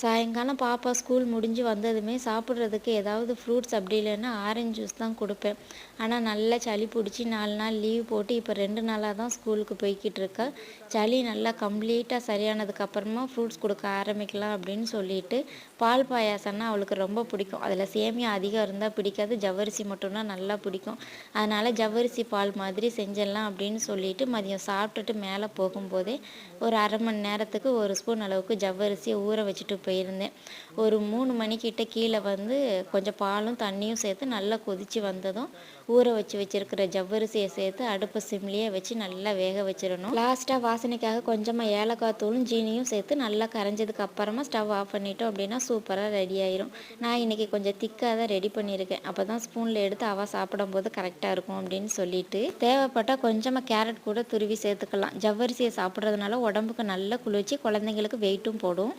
சாயங்காலம் பாப்பா ஸ்கூல் முடிஞ்சு வந்ததுமே சாப்பிட்றதுக்கு ஏதாவது ஃப்ரூட்ஸ் அப்படி இல்லைன்னா ஆரஞ்சு ஜூஸ் தான் கொடுப்பேன். ஆனால் நல்லா சளி பிடிச்சி 4 நாள் லீவ் போட்டு இப்போ 2 நாளாக தான் ஸ்கூலுக்கு போய்கிட்டு இருக்கா. சளி நல்லா கம்ப்ளீட்டாக சரியானதுக்கப்புறமா ஃப்ரூட்ஸ் கொடுக்க ஆரம்பிக்கலாம் அப்படின்னு சொல்லிட்டு பால் பாயாசம்னா அவளுக்கு ரொம்ப பிடிக்கும். அதில் சேமியா அதிகம் இருந்தால் பிடிக்காது, ஜவ்வரிசி மட்டும்தான் நல்லா பிடிக்கும். அதனால் ஜவ்வரிசி பால் மாதிரி செஞ்சிடலாம் அப்படின்னு சொல்லிட்டு மதியம் சாப்பிட்டுட்டு மேலே போகும்போதே ஒரு அரை மணி நேரத்துக்கு 1 ஸ்பூன் அளவுக்கு ஜவ்வரிசியை ஊற வச்சுட்டு போயிருந்தேன். ஒரு 3 மணிக்கிட்ட கீழே வந்து கொஞ்சம் பாலும் தண்ணியும் சேர்த்து நல்லா கொதித்து வந்ததும் ஊற வச்சிருக்கிற ஜவ்வரிசியை சேர்த்து அடுப்பை சிம்லேயே வச்சு நல்லா வேக வச்சிடணும். லாஸ்ட்டாக வாசனைக்காக கொஞ்சமாக ஏலக்காய் தூளும் ஜீனியும் சேர்த்து நல்லா கரைஞ்சதுக்கு அப்புறமா ஸ்டவ் ஆஃப் பண்ணிட்டோம் அப்படின்னா சூப்பராக ரெடி ஆயிரும். நான் இன்றைக்கி கொஞ்சம் திக்காக தான் ரெடி பண்ணியிருக்கேன். அப்போ தான் ஸ்பூனில் எடுத்து அவள் சாப்பிடும்போது கரெக்டாக இருக்கும் அப்படின்னு சொல்லிட்டு தேவைப்பட்டால் கொஞ்சமாக கேரட் கூட துருவி சேர்த்துக்கலாம். ஜவ்வரிசியை சாப்பிட்றதுனால உடம்புக்கு நல்ல குளிர்ச்சி, குழந்தைங்களுக்கு வெயிட்டும் போடும்.